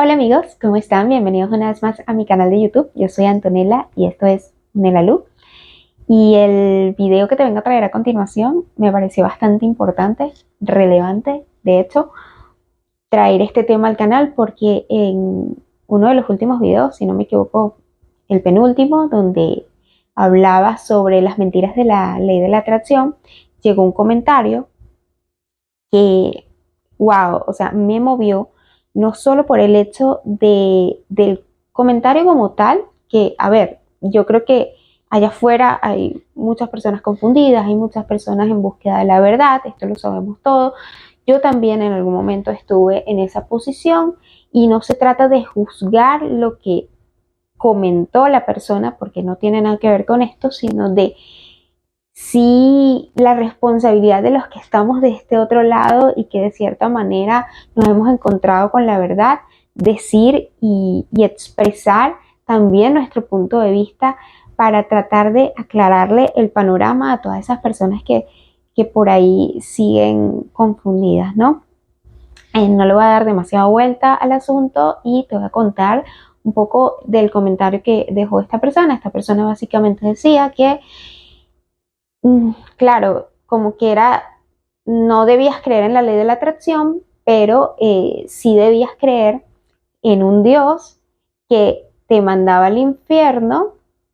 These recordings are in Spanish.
Hola amigos, ¿cómo están? Bienvenidos una vez más a mi canal de YouTube. Yo soy Antonella y esto es Nela Lu. Y el video que te vengo a traer a continuación me pareció bastante importante, relevante, de hecho, traer este tema al canal porque en uno de los últimos videos, si no me equivoco, el penúltimo, donde hablaba sobre las mentiras de la ley de la atracción, llegó un comentario que, wow, o sea, me movió no solo por el hecho del comentario como tal, que, a ver, yo creo que allá afuera hay muchas personas confundidas, hay muchas personas en búsqueda de la verdad, esto lo sabemos todos. Yo también en algún momento estuve en esa posición y no se trata de juzgar lo que comentó la persona, porque no tiene nada que ver con esto, sino de sí la responsabilidad de los que estamos de este otro lado y que de cierta manera nos hemos encontrado con la verdad, decir y expresar también nuestro punto de vista para tratar de aclararle el panorama a todas esas personas que por ahí siguen confundidas, ¿no? No le voy a dar demasiada vuelta al asunto y te voy a contar un poco del comentario que dejó esta persona. Esta persona básicamente decía que claro, como que era, no debías creer en la ley de la atracción, pero sí debías creer en un Dios que te mandaba al infierno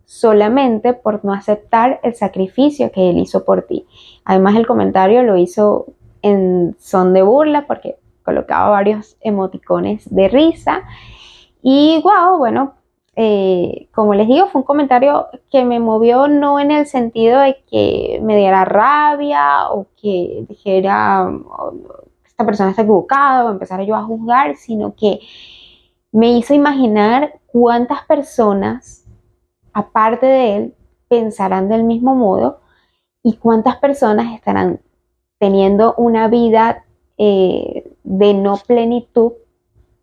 solamente por no aceptar el sacrificio que Él hizo por ti. Además, el comentario lo hizo en son de burla porque colocaba varios emoticones de risa. Y wow, bueno, como les digo, fue un comentario que me movió no en el sentido de que me diera rabia o que dijera oh, esta persona está equivocada o empezara yo a juzgar, sino que me hizo imaginar cuántas personas, aparte de él, pensarán del mismo modo y cuántas personas estarán teniendo una vida de no plenitud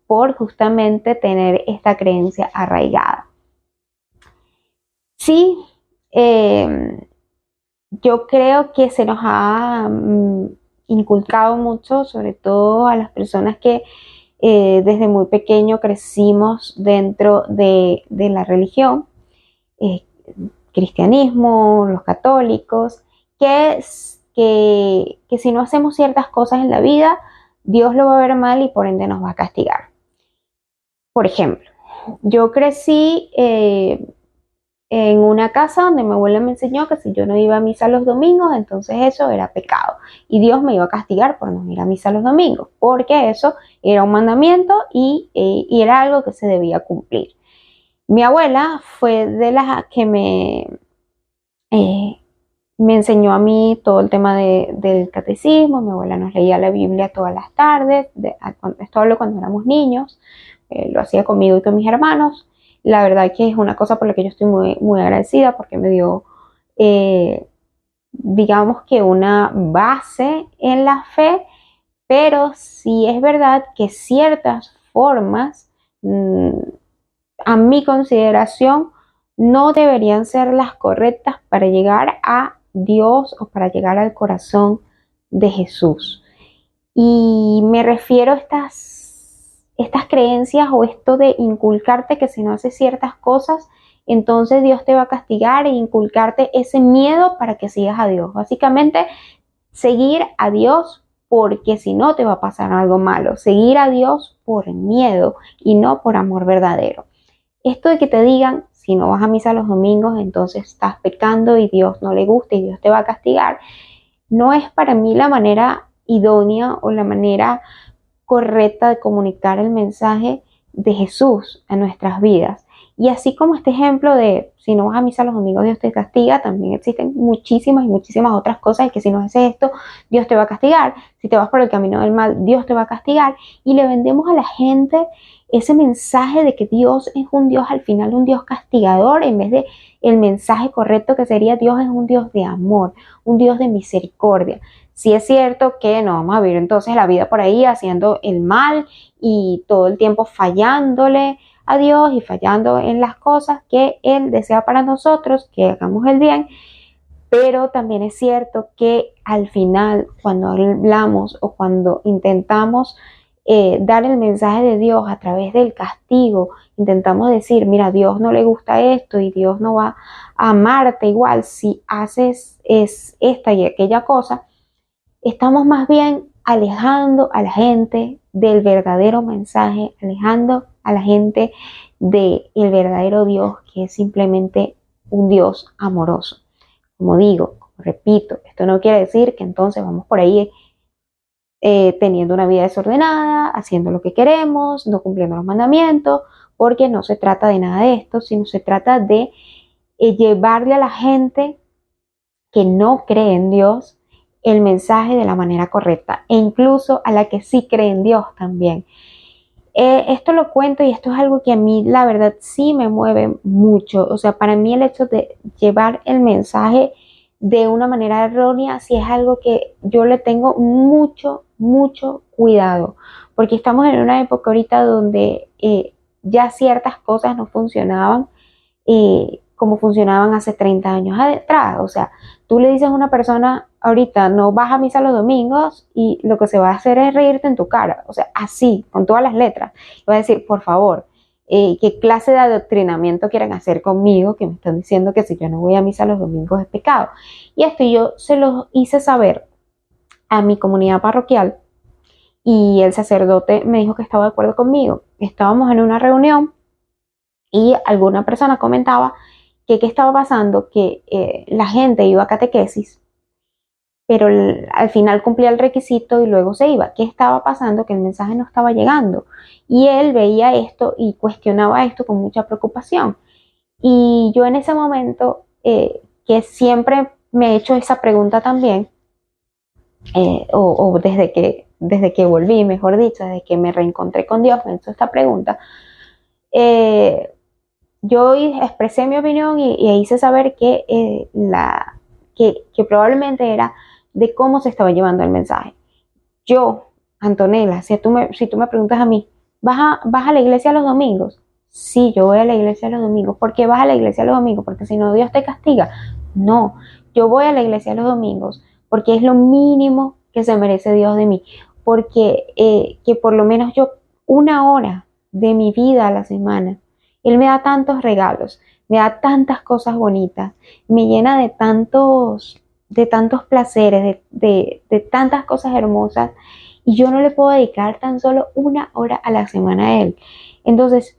por justamente tener esta creencia arraigada. Sí, yo creo que se nos ha inculcado mucho, sobre todo a las personas que desde muy pequeño crecimos dentro de la religión, eh, cristianismo, los católicos, que si no hacemos ciertas cosas en la vida, Dios lo va a ver mal y por ende nos va a castigar. Por ejemplo, yo crecí en una casa donde mi abuela me enseñó que si yo no iba a misa los domingos, entonces eso era pecado. Y Dios me iba a castigar por no ir a misa los domingos, porque eso era un mandamiento y era algo que se debía cumplir. Mi abuela fue de las que eh, me enseñó a mí todo el tema del catecismo. Mi abuela nos leía la Biblia todas las tardes, esto hablo cuando éramos niños, lo hacía conmigo y con mis hermanos. La verdad que es una cosa por la que yo estoy muy, muy agradecida porque me dio, digamos que una base en la fe, pero sí es verdad que ciertas formas, a mi consideración, no deberían ser las correctas para llegar a Dios o para llegar al corazón de Jesús. Y me refiero a estas creencias o esto de inculcarte que si no haces ciertas cosas, entonces Dios te va a castigar e inculcarte ese miedo para que sigas a Dios. Básicamente, seguir a Dios porque si no te va a pasar algo malo. Seguir a Dios por miedo y no por amor verdadero. Esto de que te digan, si no vas a misa los domingos, entonces estás pecando y Dios no le gusta y Dios te va a castigar, no es para mí la manera idónea o la manera correcta de comunicar el mensaje de Jesús a nuestras vidas. Y así como este ejemplo de si no vas a misa los domingos Dios te castiga, también existen muchísimas y muchísimas otras cosas, y que si no haces esto Dios te va a castigar, si te vas por el camino del mal Dios te va a castigar, y le vendemos a la gente ese mensaje de que Dios es un Dios al final, un Dios castigador, en vez de el mensaje correcto que sería Dios es un Dios de amor, un Dios de misericordia. Sí es cierto que no vamos a vivir entonces la vida por ahí haciendo el mal y todo el tiempo fallándole a Dios y fallando en las cosas que Él desea para nosotros, que hagamos el bien, pero también es cierto que al final, cuando hablamos o cuando intentamos dar el mensaje de Dios a través del castigo, intentamos decir, mira, a Dios no le gusta esto y Dios no va a amarte igual si haces esta y aquella cosa, estamos más bien alejando a la gente del verdadero mensaje, alejando a la gente del verdadero Dios, que es simplemente un Dios amoroso. Como digo, repito, esto no quiere decir que entonces vamos por ahí teniendo una vida desordenada, haciendo lo que queremos, no cumpliendo los mandamientos, porque no se trata de nada de esto, sino se trata de llevarle a la gente que no cree en Dios el mensaje de la manera correcta, e incluso a la que sí cree en Dios también. Esto lo cuento y esto es algo que a mí la verdad sí me mueve mucho. O sea, para mí el hecho de llevar el mensaje de una manera errónea sí es algo que yo le tengo mucho cuidado, porque estamos en una época ahorita donde ya ciertas cosas no funcionaban como funcionaban hace 30 años atrás. O sea, tú le dices a una persona ahorita no vas a misa los domingos y lo que se va a hacer es reírte en tu cara. O sea, así, con todas las letras. Y va a decir, por favor, ¿qué clase de adoctrinamiento quieren hacer conmigo? Que me están diciendo que si yo no voy a misa los domingos es pecado. Y esto yo se lo hice saber a mi comunidad parroquial y el sacerdote me dijo que estaba de acuerdo conmigo. Estábamos en una reunión y alguna persona comentaba que qué estaba pasando, que la gente iba a catequesis, pero al final cumplía el requisito y luego se iba. ¿Qué estaba pasando? Que el mensaje no estaba llegando. Y él veía esto y cuestionaba esto con mucha preocupación. Y yo en ese momento, que siempre me he hecho esa pregunta también, o desde que volví, mejor dicho, desde que me reencontré con Dios, me he hecho esta pregunta, yo expresé mi opinión y hice saber que probablemente era de cómo se estaba llevando el mensaje. Yo, Antonella, si tú me preguntas a mí, ¿vas a la iglesia los domingos? Sí, yo voy a la iglesia los domingos. ¿Por qué vas a la iglesia los domingos? Porque si no, Dios te castiga. No, yo voy a la iglesia los domingos porque es lo mínimo que se merece Dios de mí. Porque que por lo menos yo una hora de mi vida a la semana, Él me da tantos regalos, me da tantas cosas bonitas, me llena de tantos placeres, de tantas cosas hermosas, y yo no le puedo dedicar tan solo una hora a la semana a Él. Entonces,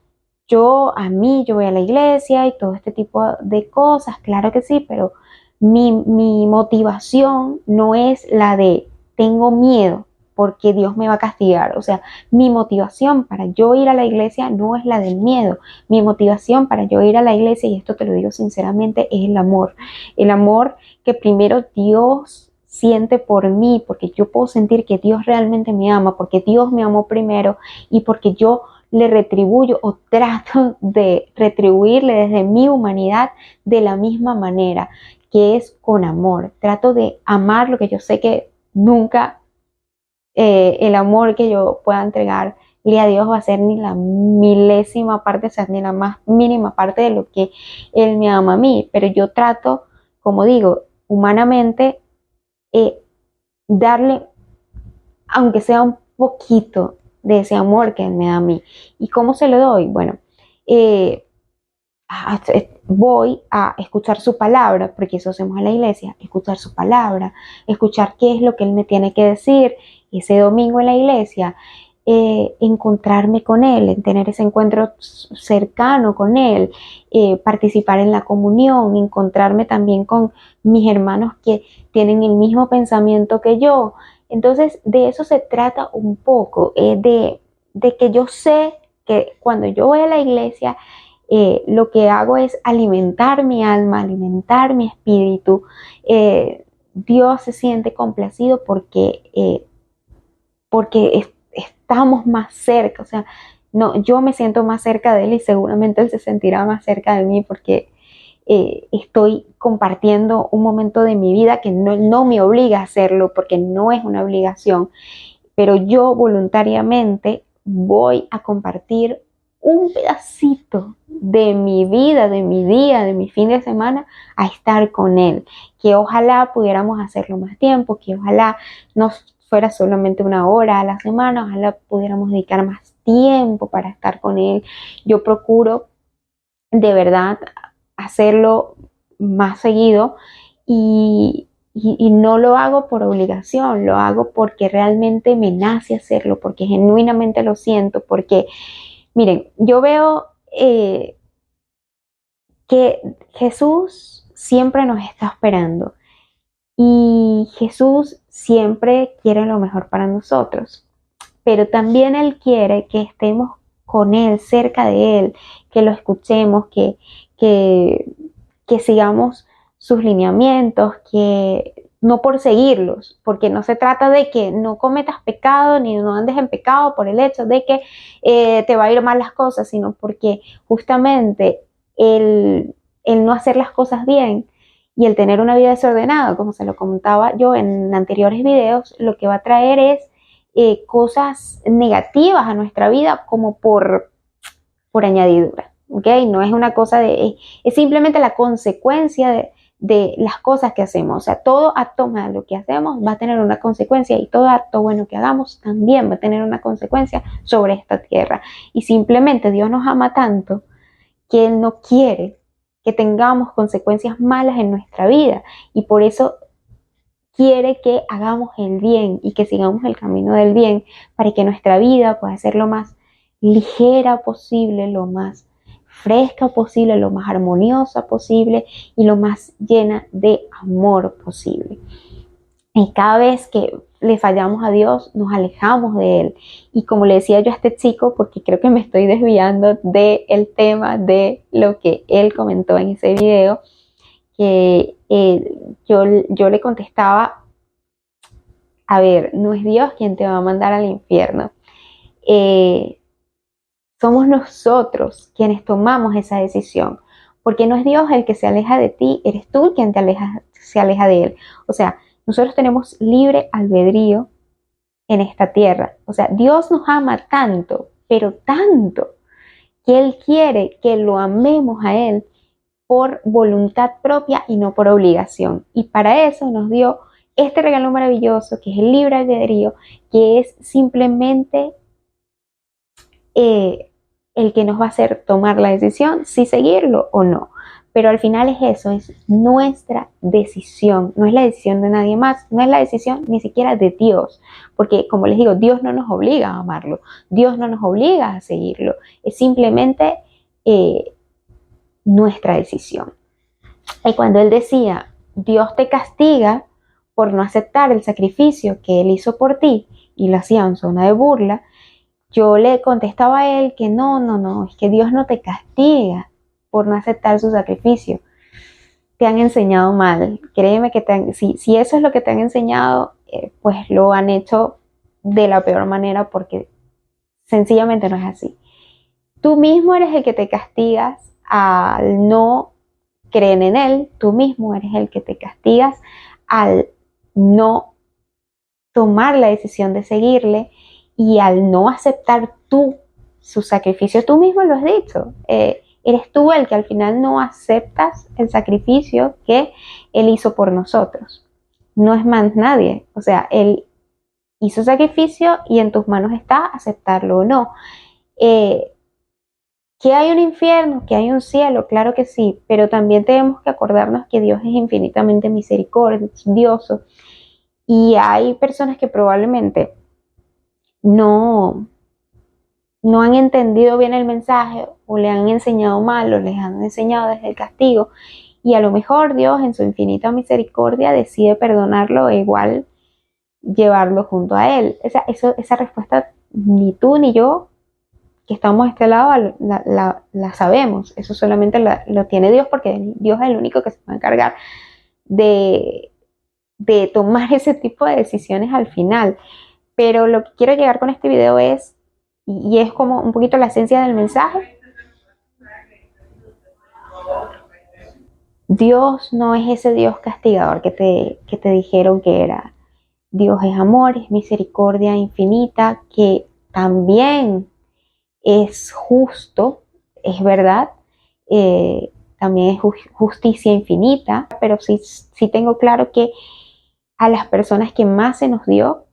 yo voy a la iglesia y todo este tipo de cosas, claro que sí, pero mi motivación no es la de tengo miedo porque Dios me va a castigar. O sea, mi motivación para yo ir a la iglesia no es la del miedo. Mi motivación para yo ir a la iglesia, y esto te lo digo sinceramente, es el amor. El amor que primero Dios siente por mí, porque yo puedo sentir que Dios realmente me ama, porque Dios me amó primero y porque yo le retribuyo o trato de retribuirle desde mi humanidad de la misma manera, que es con amor. Trato de amar lo que yo sé que nunca el amor que yo pueda entregarle a Dios va a ser ni la milésima parte, o sea, ni la más mínima parte de lo que Él me ama a mí. Pero yo trato, como digo, humanamente, eh, darle, aunque sea un poquito de ese amor que Él me da a mí. ¿Y cómo se lo doy? Bueno, eh, voy a escuchar su palabra, porque eso hacemos en la iglesia, escuchar su palabra, escuchar qué es lo que Él me tiene que decir ese domingo en la iglesia, encontrarme con Él, en tener ese encuentro cercano con Él, participar en la comunión, encontrarme también con mis hermanos que tienen el mismo pensamiento que yo. Entonces, de eso se trata un poco, de que yo sé que cuando yo voy a la iglesia, lo que hago es alimentar mi alma, alimentar mi espíritu. Dios se siente complacido porque estamos más cerca, o sea, no, yo me siento más cerca de Él y seguramente Él se sentirá más cerca de mí porque estoy compartiendo un momento de mi vida que no me obliga a hacerlo porque no es una obligación, pero yo voluntariamente voy a compartir un pedacito de mi vida, de mi día, de mi fin de semana a estar con Él, que ojalá pudiéramos hacerlo más tiempo, que ojalá nos fuera solamente 1 hora a la semana, ojalá pudiéramos dedicar más tiempo para estar con Él. Yo procuro de verdad hacerlo más seguido y no lo hago por obligación, lo hago porque realmente me nace hacerlo, porque genuinamente lo siento, porque miren, yo veo que Jesús siempre nos está esperando y Jesús siempre quiere lo mejor para nosotros, pero también Él quiere que estemos con Él, cerca de Él, que lo escuchemos, que, que sigamos sus lineamientos, que no por seguirlos, porque no se trata de que no cometas pecado ni no andes en pecado por el hecho de que te va a ir mal las cosas, sino porque justamente el no hacer las cosas bien y el tener una vida desordenada, como se lo comentaba yo en anteriores videos, lo que va a traer es cosas negativas a nuestra vida como por añadidura, ¿ok? No es una cosa es simplemente la consecuencia de las cosas que hacemos. O sea, todo acto malo que hacemos va a tener una consecuencia y todo acto bueno que hagamos también va a tener una consecuencia sobre esta tierra. Y simplemente Dios nos ama tanto que Él no quiere que tengamos consecuencias malas en nuestra vida y por eso quiere que hagamos el bien y que sigamos el camino del bien para que nuestra vida pueda ser lo más ligera posible, lo más fresca posible, lo más armoniosa posible y lo más llena de amor posible. Y cada vez que le fallamos a Dios, nos alejamos de Él. Y como le decía yo a este chico, porque creo que me estoy desviando del tema de lo que él comentó en ese video, que yo le contestaba, a ver, no es Dios quien te va a mandar al infierno. Somos nosotros quienes tomamos esa decisión, porque no es Dios el que se aleja de ti, eres tú quien se aleja de Él. O sea, nosotros tenemos libre albedrío en esta tierra. O sea, Dios nos ama tanto, pero tanto, que Él quiere que lo amemos a Él por voluntad propia y no por obligación. Y para eso nos dio este regalo maravilloso que es el libre albedrío, que es simplemente el que nos va a hacer tomar la decisión si seguirlo o no. Pero al final es eso, es nuestra decisión, no es la decisión de nadie más, no es la decisión ni siquiera de Dios, porque como les digo, Dios no nos obliga a amarlo, Dios no nos obliga a seguirlo, es simplemente nuestra decisión. Y cuando Él decía, Dios te castiga por no aceptar el sacrificio que Él hizo por ti, y lo hacía en zona de burla, yo le contestaba a Él que no, es que Dios no te castiga por no aceptar su sacrificio. Te han enseñado mal. Créeme que si eso es lo que te han enseñado, pues lo han hecho de la peor manera porque sencillamente no es así. Tú mismo eres el que te castigas al no creer en Él. Tú mismo eres el que te castigas al no tomar la decisión de seguirle y al no aceptar tú su sacrificio. Tú mismo lo has dicho. Eres tú el que al final no aceptas el sacrificio que Él hizo por nosotros. No es más nadie. O sea, Él hizo sacrificio y en tus manos está aceptarlo o no. ¿Que hay un infierno? ¿Que hay un cielo? Claro que sí, pero también tenemos que acordarnos que Dios es infinitamente misericordioso y hay personas que probablemente no han entendido bien el mensaje o le han enseñado mal o les han enseñado desde el castigo y a lo mejor Dios en su infinita misericordia decide perdonarlo e igual llevarlo junto a Él. Esa respuesta ni tú ni yo que estamos a este lado la sabemos. Eso solamente lo tiene Dios porque Dios es el único que se va a encargar de tomar ese tipo de decisiones al final. Pero lo que quiero llegar con este video es, y es como un poquito la esencia del mensaje, Dios no es ese Dios castigador que te dijeron que era. Dios es amor, es misericordia infinita, que también es justo, es verdad, también es justicia infinita, pero sí tengo claro que a las personas que más se nos dio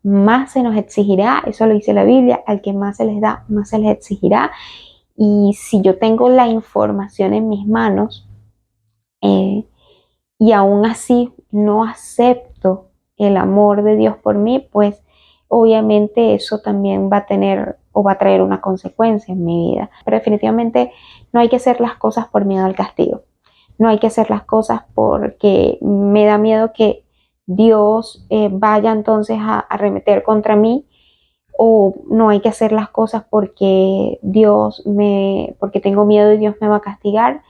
más se nos exigirá. Eso lo dice la Biblia, al que más se les da, más se les exigirá. Y si yo tengo la información en mis manos, eh, y aún así no acepto el amor de Dios por mí, pues obviamente eso también va a tener o va a traer una consecuencia en mi vida. Pero definitivamente no hay que hacer las cosas por miedo al castigo. No hay que hacer las cosas porque me da miedo que Dios vaya entonces a arremeter contra mí, o no hay que hacer las cosas porque porque tengo miedo y Dios me va a castigar,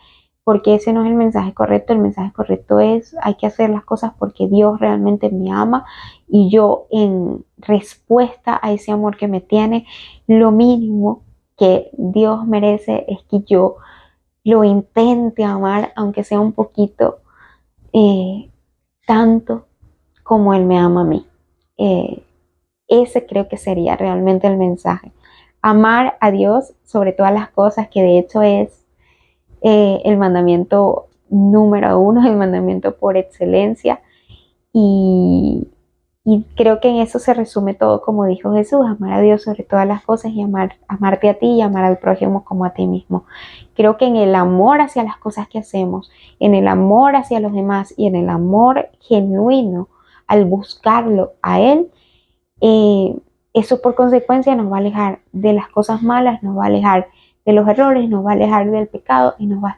porque ese no es el mensaje correcto. El mensaje correcto es, hay que hacer las cosas porque Dios realmente me ama, y yo, en respuesta a ese amor que me tiene, lo mínimo que Dios merece es que yo lo intente amar, aunque sea un poquito, eh, tanto como Él me ama a mí. Eh, Ese creo que sería realmente el mensaje. Amar a Dios sobre todas las cosas, que de hecho es el mandamiento número uno, el mandamiento por excelencia. Y, y creo que en eso se resume todo, como dijo Jesús: amar a Dios sobre todas las cosas y amarte a ti y amar al prójimo como a ti mismo. Creo que en el amor hacia las cosas que hacemos, en el amor hacia los demás y en el amor genuino al buscarlo a Él, eh, eso por consecuencia nos va a alejar de las cosas malas, nos va a alejar de los errores, nos va a alejar del pecado, y nos va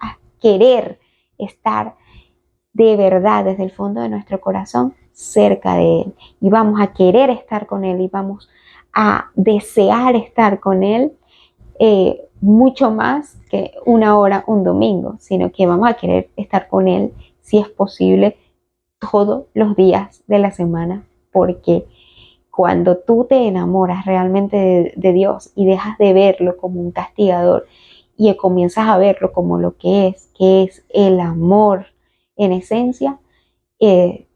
a querer estar de verdad desde el fondo de nuestro corazón cerca de Él, y vamos a querer estar con Él y vamos a desear estar con Él, mucho más que una hora un domingo, sino que vamos a querer estar con Él, si es posible, todos los días de la semana, porque cuando tú te enamoras realmente de Dios y dejas de verlo como un castigador y comienzas a verlo como lo que es el amor en esencia, eh,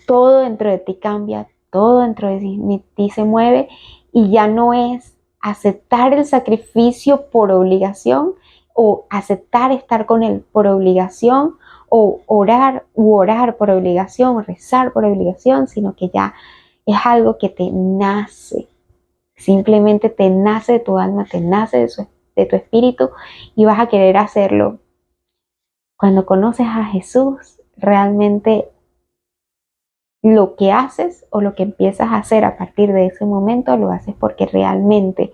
todo dentro de ti cambia, todo dentro de ti se mueve, y ya no es aceptar el sacrificio por obligación, o aceptar estar con Él por obligación, o orar por obligación, o rezar por obligación, sino que ya es algo que te nace, simplemente te nace de tu alma, te nace de tu espíritu, y vas a querer hacerlo. Cuando conoces a Jesús, realmente lo que haces o lo que empiezas a hacer a partir de ese momento lo haces porque realmente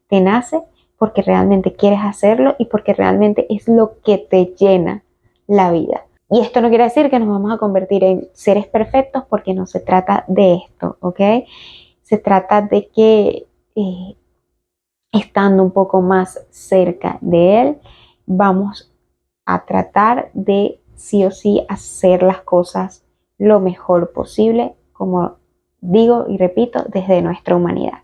te nace, porque realmente quieres hacerlo y porque realmente es lo que te llena la vida. Y esto no quiere decir que nos vamos a convertir en seres perfectos, porque no se trata de esto, ¿ok? Se trata de que estando un poco más cerca de Él, vamos a tratar de sí o sí hacer las cosas lo mejor posible, como digo y repito, desde nuestra humanidad.